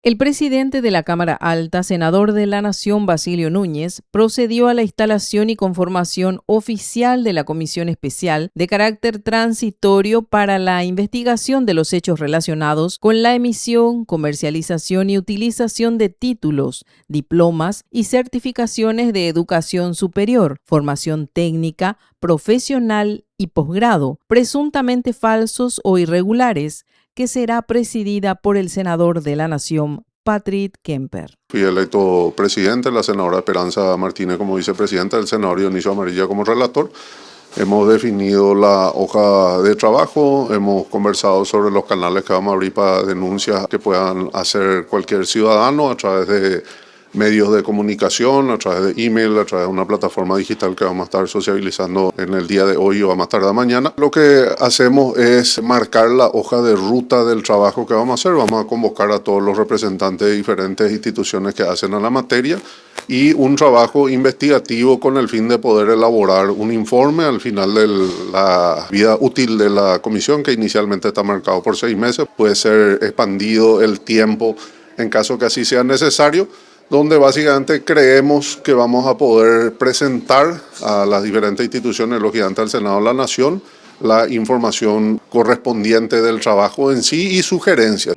El presidente de la Cámara Alta, senador de la Nación, Basilio Núñez, procedió a la instalación y conformación oficial de la Comisión Especial de carácter transitorio para la investigación de los hechos relacionados con la emisión, comercialización y utilización de títulos, diplomas y certificaciones de educación superior, formación técnica, profesional y posgrado, presuntamente falsos o irregulares, que será presidida por el senador de la Nación, Patrick Kemper. Fui electo presidente, la senadora Esperanza Martínez como vicepresidenta, el senador Dionisio Amarilla como relator. Hemos definido la hoja de trabajo, hemos conversado sobre los canales que vamos a abrir para denuncias que puedan hacer cualquier ciudadano a través de medios de comunicación, a través de email, a través de una plataforma digital que vamos a estar sociabilizando en el día de hoy o a más tardar mañana. Lo que hacemos es marcar la hoja de ruta del trabajo que vamos a hacer. Vamos a convocar a todos los representantes de diferentes instituciones que hacen a la materia y un trabajo investigativo con el fin de poder elaborar un informe al final de la vida útil de la comisión, que inicialmente está marcado por 6 meses. Puede ser expandido el tiempo en caso que así sea necesario, donde básicamente creemos que vamos a poder presentar a las diferentes instituciones, lógicamente al Senado de la Nación, la información correspondiente del trabajo en sí y sugerencias.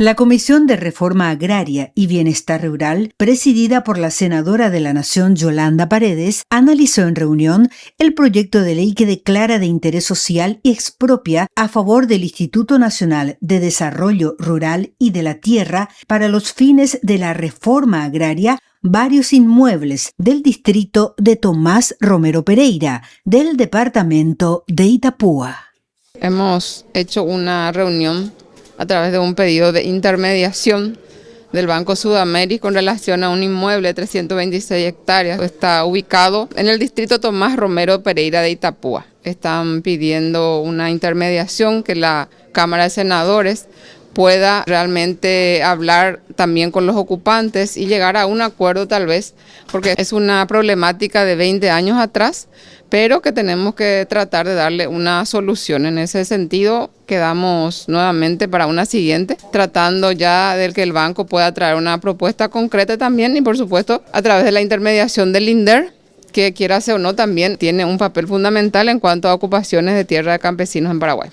La Comisión de Reforma Agraria y Bienestar Rural, presidida por la senadora de la Nación Yolanda Paredes, analizó en reunión el proyecto de ley que declara de interés social y expropia a favor del Instituto Nacional de Desarrollo Rural y de la Tierra para los fines de la reforma agraria varios inmuebles del distrito de Tomás Romero Pereira, del departamento de Itapúa. Hemos hecho una reunión a través de un pedido de intermediación del Banco Sudamérica con relación a un inmueble de 326 hectáreas. Está ubicado en el distrito Tomás Romero Pereira de Itapúa. Están pidiendo una intermediación que la Cámara de Senadores pueda realmente hablar también con los ocupantes y llegar a un acuerdo tal vez, porque es una problemática de 20 años atrás, pero que tenemos que tratar de darle una solución. En ese sentido, quedamos nuevamente para una siguiente, tratando ya de que el banco pueda traer una propuesta concreta también y por supuesto a través de la intermediación del INDER, que quiera o no también tiene un papel fundamental en cuanto a ocupaciones de tierra de campesinos en Paraguay.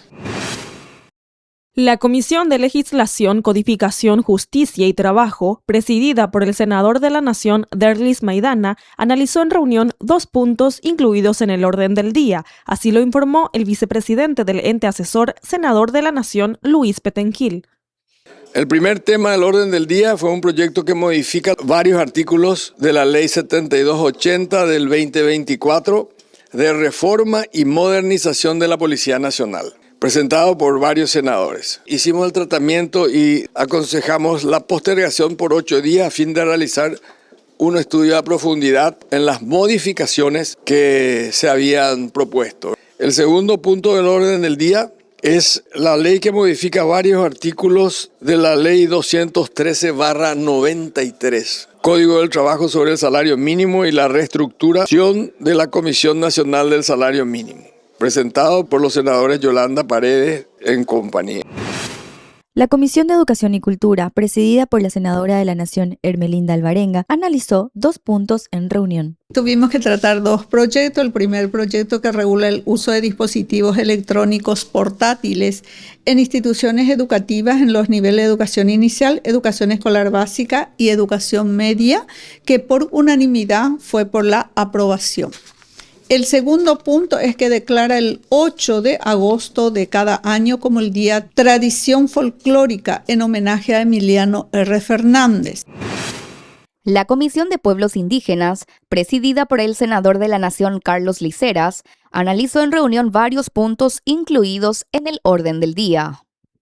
La Comisión de Legislación, Codificación, Justicia y Trabajo, presidida por el senador de la Nación, Derlis Maidana, analizó en reunión 2 puntos incluidos en el orden del día. Así lo informó el vicepresidente del ente asesor, senador de la Nación, Luis Petenquil. El primer tema del orden del día fue un proyecto que modifica varios artículos de la Ley 7280 del 2024 de reforma y modernización de la Policía Nacional, presentado por varios senadores. Hicimos el tratamiento y aconsejamos la postergación por 8 días a fin de realizar un estudio a profundidad en las modificaciones que se habían propuesto. El segundo punto del orden del día es la ley que modifica varios artículos de la Ley 213/93, Código del Trabajo sobre el salario mínimo y la reestructuración de la Comisión Nacional del Salario Mínimo, presentado por los senadores Yolanda Paredes en compañía. La Comisión de Educación y Cultura, presidida por la senadora de la Nación, Hermelinda Alvarenga, analizó 2 puntos en reunión. Tuvimos que tratar 2 proyectos. El primer proyecto que regula el uso de dispositivos electrónicos portátiles en instituciones educativas en los niveles de educación inicial, educación escolar básica y educación media, que por unanimidad fue por la aprobación. El segundo punto es que declara el 8 de agosto de cada año como el Día Tradición Folclórica en homenaje a Emiliano R. Fernández. La Comisión de Pueblos Indígenas, presidida por el senador de la Nación, Carlos Liceras, analizó en reunión varios puntos incluidos en el orden del día.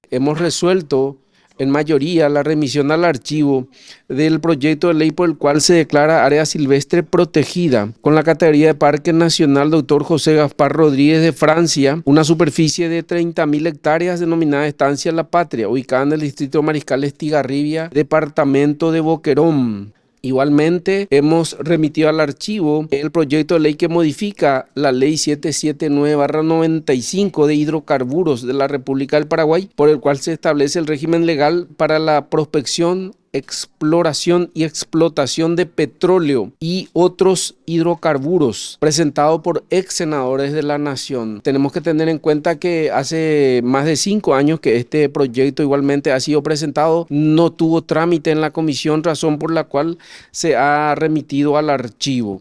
Hemos resuelto en mayoría la remisión al archivo del proyecto de ley por el cual se declara área silvestre protegida con la categoría de Parque Nacional Dr. José Gaspar Rodríguez de Francia, una superficie de 30.000 hectáreas denominada Estancia La Patria, ubicada en el distrito Mariscal Estigarribia, departamento de Boquerón. Igualmente, hemos remitido al archivo el proyecto de ley que modifica la ley 779/95 de hidrocarburos de la República del Paraguay, por el cual se establece el régimen legal para la prospección, exploración y explotación de petróleo y otros hidrocarburos, presentado por ex senadores de la Nación. Tenemos que tener en cuenta que hace más de 5 años que este proyecto igualmente ha sido presentado, no tuvo trámite en la comisión, razón por la cual se ha remitido al archivo.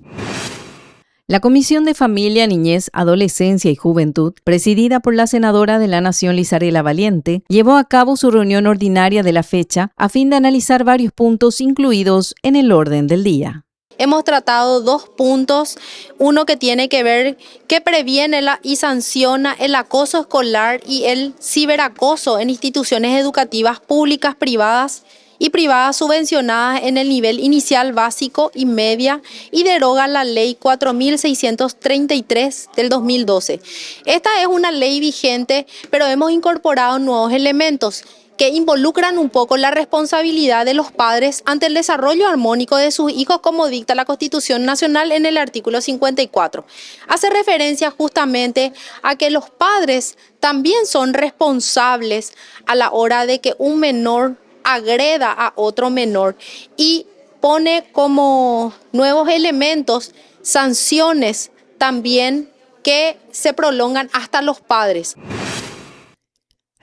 La Comisión de Familia, Niñez, Adolescencia y Juventud, presidida por la senadora de la Nación Lizarela Valiente, llevó a cabo su reunión ordinaria de la fecha a fin de analizar varios puntos incluidos en el orden del día. Hemos tratado 2 puntos, uno que tiene que ver que previene y sanciona el acoso escolar y el ciberacoso en instituciones educativas públicas, privadas y privadas subvencionadas en el nivel inicial, básico y media, y deroga la ley 4.633 del 2012. Esta es una ley vigente, pero hemos incorporado nuevos elementos que involucran un poco la responsabilidad de los padres ante el desarrollo armónico de sus hijos, como dicta la Constitución Nacional en el artículo 54. Hace referencia justamente a que los padres también son responsables a la hora de que un menor agreda a otro menor, y pone como nuevos elementos sanciones también que se prolongan hasta los padres.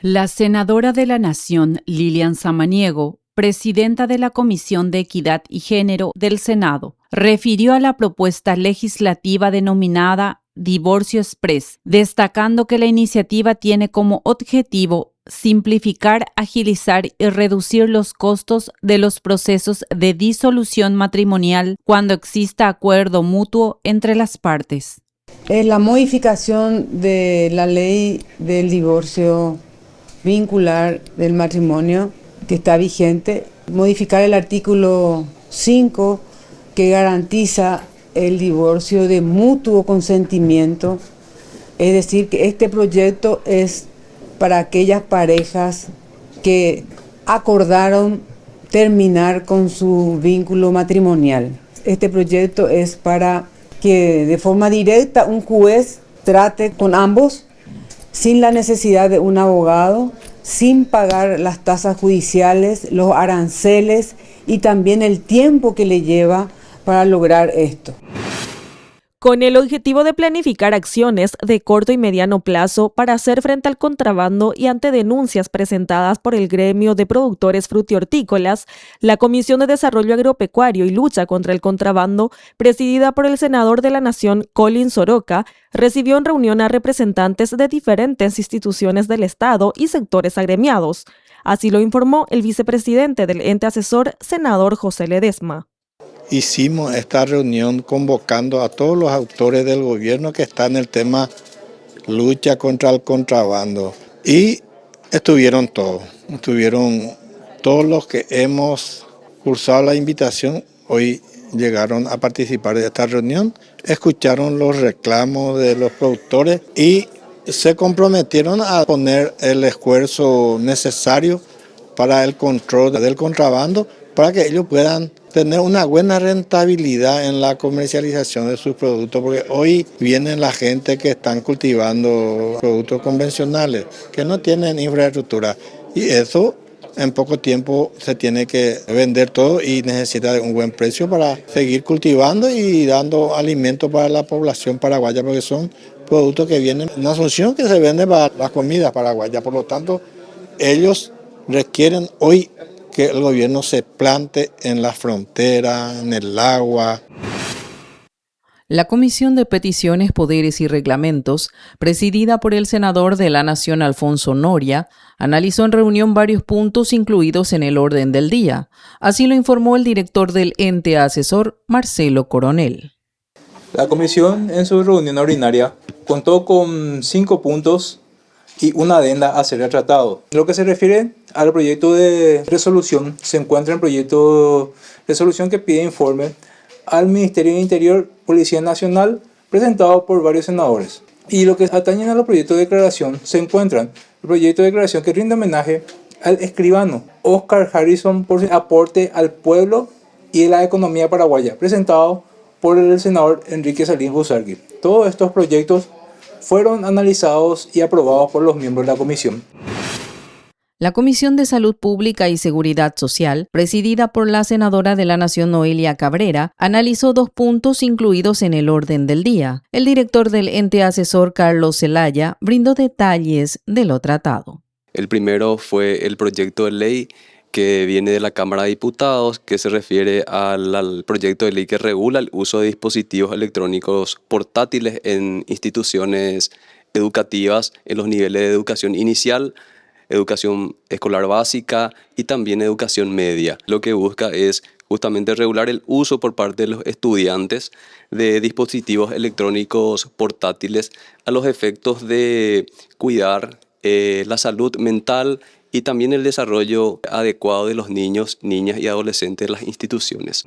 La senadora de la Nación, Lilian Samaniego, presidenta de la Comisión de Equidad y Género del Senado, refirió a la propuesta legislativa denominada Divorcio Express, destacando que la iniciativa tiene como objetivo simplificar, agilizar y reducir los costos de los procesos de disolución matrimonial cuando exista acuerdo mutuo entre las partes. La modificación de la ley del divorcio vincular del matrimonio que está vigente, modificar el artículo 5 que garantiza el divorcio de mutuo consentimiento, es decir, que este proyecto es para aquellas parejas que acordaron terminar con su vínculo matrimonial. Este proyecto es para que de forma directa un juez trate con ambos sin la necesidad de un abogado, sin pagar las tasas judiciales, los aranceles y también el tiempo que le lleva para lograr esto. Con el objetivo de planificar acciones de corto y mediano plazo para hacer frente al contrabando y ante denuncias presentadas por el gremio de productores frutihortícolas, la Comisión de Desarrollo Agropecuario y Lucha contra el Contrabando, presidida por el senador de la Nación, Colin Soroka, recibió en reunión a representantes de diferentes instituciones del Estado y sectores agremiados. Así lo informó el vicepresidente del ente asesor, senador José Ledesma. Hicimos esta reunión convocando a todos los actores del gobierno que están en el tema lucha contra el contrabando. Y estuvieron todos los que hemos cursado la invitación, hoy llegaron a participar de esta reunión, escucharon los reclamos de los productores y se comprometieron a poner el esfuerzo necesario para el control del contrabando, para que ellos puedan tener una buena rentabilidad en la comercialización de sus productos, porque hoy vienen la gente que están cultivando productos convencionales, que no tienen infraestructura, y eso en poco tiempo se tiene que vender todo y necesita de un buen precio para seguir cultivando y dando alimento para la población paraguaya, porque son productos que vienen en Asunción que se venden para las comidas paraguayas. Por lo tanto, ellos requieren hoy que el gobierno se plante en la frontera, en el agua. La Comisión de Peticiones, Poderes y Reglamentos, presidida por el senador de la Nación Alfonso Noria, analizó en reunión varios puntos incluidos en el orden del día. Así lo informó el director del ente asesor, Marcelo Coronel. La comisión en su reunión ordinaria contó con 5 puntos y una adenda a ser tratado. En lo que se refiere al proyecto de resolución, se encuentra el proyecto de resolución que pide informe al Ministerio del Interior, Policía Nacional, presentado por varios senadores. Y lo que atañe a los proyectos de declaración, se encuentran el proyecto de declaración que rinde homenaje al escribano Oscar Harrison por su aporte al pueblo y de la economía paraguaya, presentado por el senador Enrique Salín Busargui. Todos estos proyectos fueron analizados y aprobados por los miembros de la comisión. La Comisión de Salud Pública y Seguridad Social, presidida por la senadora de la Nación Noelia Cabrera, analizó 2 puntos incluidos en el orden del día. El director del ente asesor, Carlos Zelaya, brindó detalles de lo tratado. El primero fue el proyecto de ley que viene de la Cámara de Diputados, que se refiere al proyecto de ley que regula el uso de dispositivos electrónicos portátiles en instituciones educativas en los niveles de educación inicial, educación escolar básica y también educación media. Lo que busca es justamente regular el uso por parte de los estudiantes de dispositivos electrónicos portátiles a los efectos de cuidar la salud mental y también el desarrollo adecuado de los niños, niñas y adolescentes de las instituciones.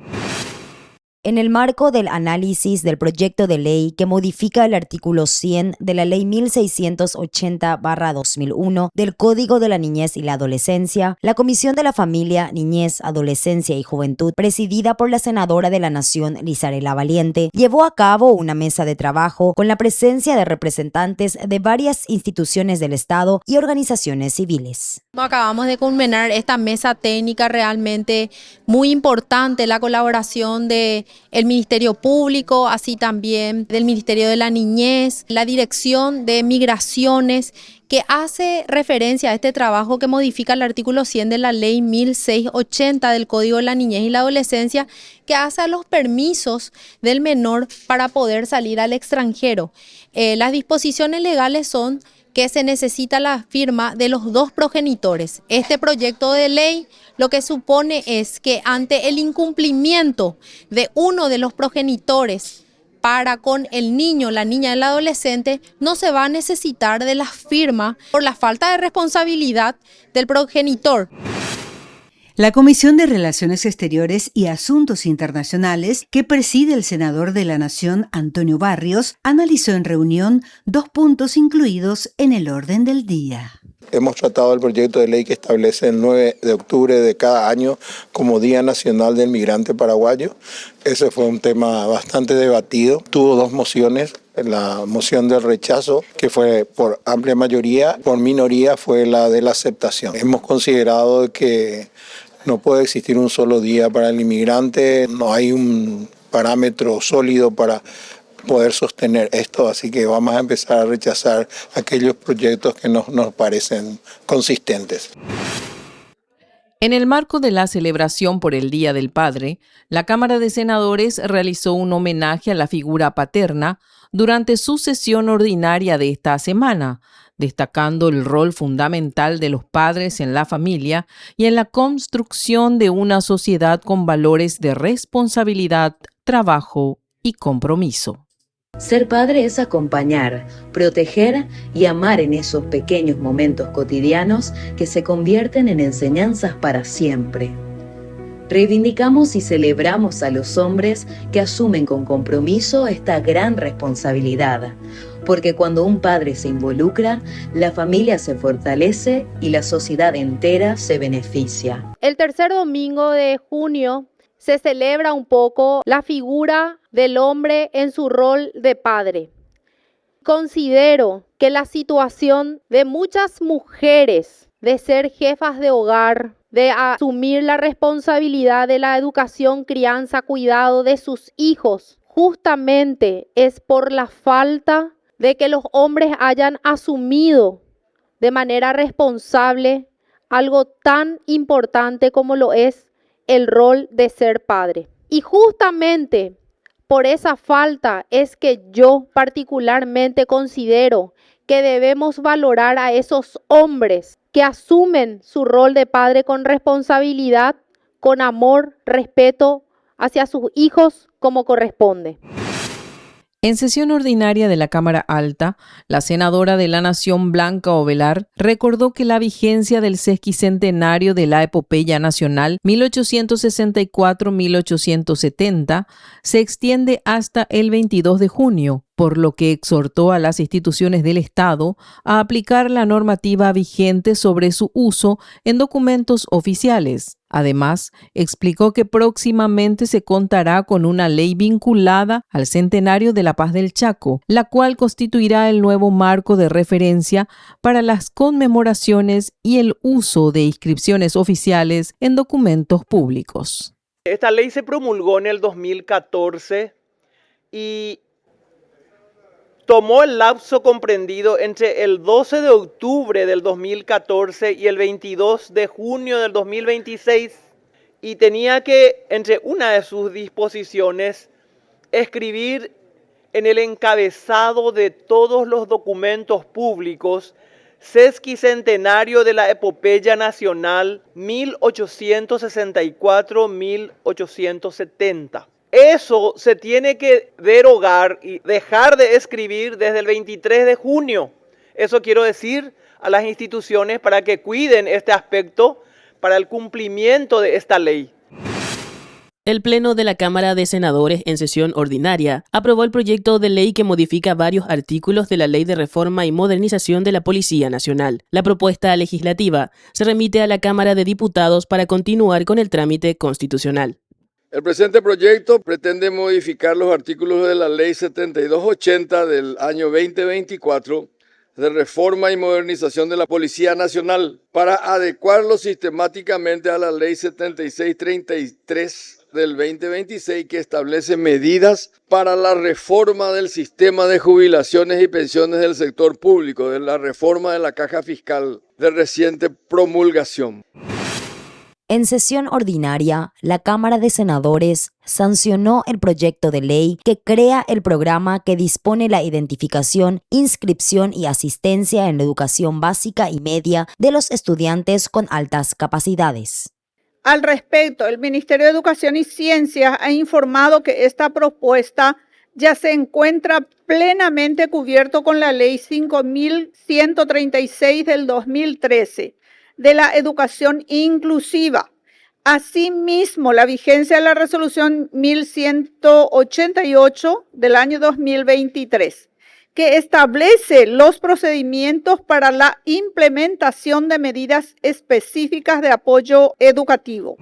En el marco del análisis del proyecto de ley que modifica el artículo 100 de la Ley 1680/2001 del Código de la Niñez y la Adolescencia, la Comisión de la Familia, Niñez, Adolescencia y Juventud, presidida por la senadora de la Nación, Lizarela Valiente, llevó a cabo una mesa de trabajo con la presencia de representantes de varias instituciones del Estado y organizaciones civiles. Acabamos de culminar esta mesa técnica realmente muy importante, la colaboración de el Ministerio Público, así también del Ministerio de la Niñez, la Dirección de Migraciones, que hace referencia a este trabajo que modifica el artículo 100 de la Ley 1680 del Código de la Niñez y la Adolescencia, que hace a los permisos del menor para poder salir al extranjero. Las disposiciones legales son que se necesita la firma de los 2 progenitores. Este proyecto de ley lo que supone es que ante el incumplimiento de uno de los progenitores para con el niño, la niña y el adolescente, no se va a necesitar de la firma por la falta de responsabilidad del progenitor. La Comisión de Relaciones Exteriores y Asuntos Internacionales, que preside el senador de la Nación, Antonio Barrios, analizó en reunión 2 puntos incluidos en el orden del día. Hemos tratado el proyecto de ley que establece el 9 de octubre de cada año como Día Nacional del Migrante Paraguayo. Ese fue un tema bastante debatido. Tuvo 2 mociones. La moción del rechazo, que fue por amplia mayoría, por minoría fue la de la aceptación. Hemos considerado que no puede existir un solo día para el inmigrante, no hay un parámetro sólido para poder sostener esto, así que vamos a empezar a rechazar aquellos proyectos que nos parecen consistentes. En el marco de la celebración por el Día del Padre, la Cámara de Senadores realizó un homenaje a la figura paterna durante su sesión ordinaria de esta semana, destacando el rol fundamental de los padres en la familia y en la construcción de una sociedad con valores de responsabilidad, trabajo y compromiso. Ser padre es acompañar, proteger y amar en esos pequeños momentos cotidianos que se convierten en enseñanzas para siempre. Reivindicamos y celebramos a los hombres que asumen con compromiso esta gran responsabilidad, porque cuando un padre se involucra, la familia se fortalece y la sociedad entera se beneficia. El tercer domingo de junio se celebra un poco la figura del hombre en su rol de padre. Considero que la situación de muchas mujeres de ser jefas de hogar, de asumir la responsabilidad de la educación, crianza, cuidado de sus hijos, justamente es por la falta de que los hombres hayan asumido de manera responsable algo tan importante como lo es el rol de ser padre. Y justamente por esa falta es que yo particularmente considero que debemos valorar a esos hombres que asumen su rol de padre con responsabilidad, con amor, respeto hacia sus hijos como corresponde. En sesión ordinaria de la Cámara Alta, la senadora de la Nación, Blanca Ovelar, recordó que la vigencia del sesquicentenario de la epopeya nacional 1864-1870 se extiende hasta el 22 de junio, por lo que exhortó a las instituciones del Estado a aplicar la normativa vigente sobre su uso en documentos oficiales. Además, explicó que próximamente se contará con una ley vinculada al centenario de la Paz del Chaco, la cual constituirá el nuevo marco de referencia para las conmemoraciones y el uso de inscripciones oficiales en documentos públicos. Esta ley se promulgó en el 2014 y tomó el lapso comprendido entre el 12 de octubre del 2014 y el 22 de junio del 2026 y tenía que, entre una de sus disposiciones, escribir en el encabezado de todos los documentos públicos sesquicentenario de la epopeya nacional 1864-1870. Eso se tiene que derogar y dejar de escribir desde el 23 de junio. Eso quiero decir a las instituciones para que cuiden este aspecto para el cumplimiento de esta ley. El Pleno de la Cámara de Senadores en sesión ordinaria aprobó el proyecto de ley que modifica varios artículos de la Ley de Reforma y Modernización de la Policía Nacional. La propuesta legislativa se remite a la Cámara de Diputados para continuar con el trámite constitucional. El presente proyecto pretende modificar los artículos de la Ley 7280 del año 2024 de Reforma y Modernización de la Policía Nacional para adecuarlo sistemáticamente a la Ley 7633 del 2026 que establece medidas para la reforma del sistema de jubilaciones y pensiones del sector público, de la reforma de la caja fiscal de reciente promulgación. En sesión ordinaria, la Cámara de Senadores sancionó el proyecto de ley que crea el programa que dispone la identificación, inscripción y asistencia en la educación básica y media de los estudiantes con altas capacidades. Al respecto, el Ministerio de Educación y Ciencias ha informado que esta propuesta ya se encuentra plenamente cubierto con la Ley 5.136 del 2013 de la educación inclusiva. Asimismo, la vigencia de la Resolución 1188 del año 2023, que establece los procedimientos para la implementación de medidas específicas de apoyo educativo.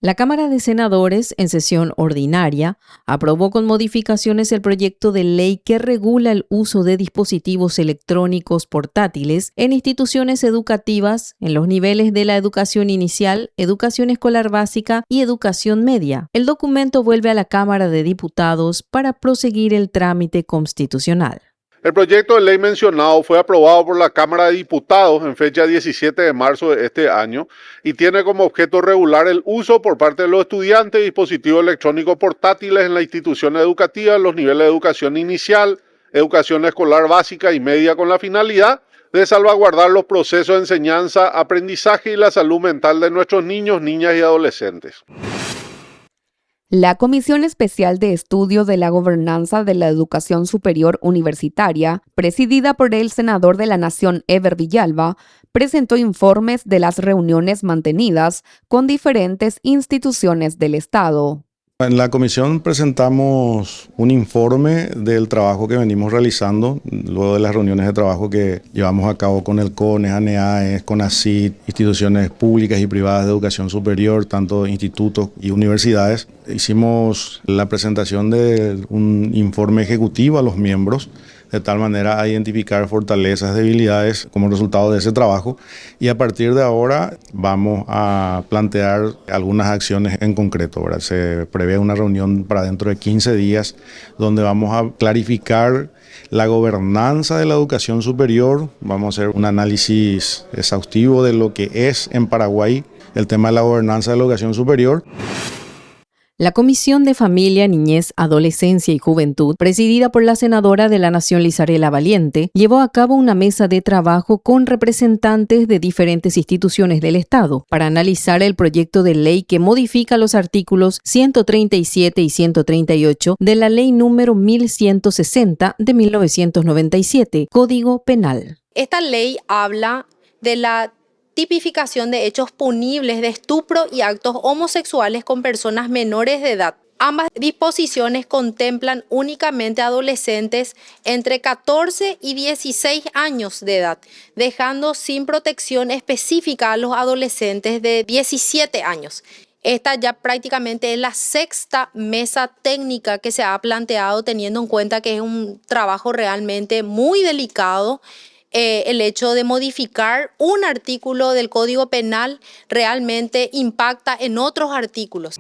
La Cámara de Senadores, en sesión ordinaria, aprobó con modificaciones el proyecto de ley que regula el uso de dispositivos electrónicos portátiles en instituciones educativas en los niveles de la educación inicial, educación escolar básica y educación media. El documento vuelve a la Cámara de Diputados para proseguir el trámite constitucional. El proyecto de ley mencionado fue aprobado por la Cámara de Diputados en fecha 17 de marzo de este año y tiene como objeto regular el uso por parte de los estudiantes de dispositivos electrónicos portátiles en las instituciones educativas en los niveles de educación inicial, educación escolar básica y media con la finalidad de salvaguardar los procesos de enseñanza, aprendizaje y la salud mental de nuestros niños, niñas y adolescentes. La Comisión Especial de Estudio de la Gobernanza de la Educación Superior Universitaria, presidida por el senador de la Nación Ever Villalba, presentó informes de las reuniones mantenidas con diferentes instituciones del Estado. En la comisión presentamos un informe del trabajo que venimos realizando, luego de las reuniones de trabajo que llevamos a cabo con el CONES, ANEAES, CONACYT, instituciones públicas y privadas de educación superior, tanto institutos y universidades. Hicimos la presentación de un informe ejecutivo a los miembros, de tal manera a identificar fortalezas, debilidades como resultado de ese trabajo, y a partir de ahora vamos a plantear algunas acciones en concreto, ¿verdad? Se prevé una reunión para dentro de 15 días donde vamos a clarificar la gobernanza de la educación superior, vamos a hacer un análisis exhaustivo de lo que es en Paraguay el tema de la gobernanza de la educación superior. La Comisión de Familia, Niñez, Adolescencia y Juventud, presidida por la senadora de la Nación Lisarela Valiente, llevó a cabo una mesa de trabajo con representantes de diferentes instituciones del Estado para analizar el proyecto de ley que modifica los artículos 137 y 138 de la Ley número 1160 de 1997, Código Penal. Esta ley habla de la tipificación de hechos punibles de estupro y actos homosexuales con personas menores de edad. Ambas disposiciones contemplan únicamente adolescentes entre 14 y 16 años de edad, dejando sin protección específica a los adolescentes de 17 años. Esta ya prácticamente es la sexta mesa técnica que se ha planteado, teniendo en cuenta que es un trabajo realmente muy delicado. El hecho de modificar un artículo del Código Penal realmente impacta en otros artículos.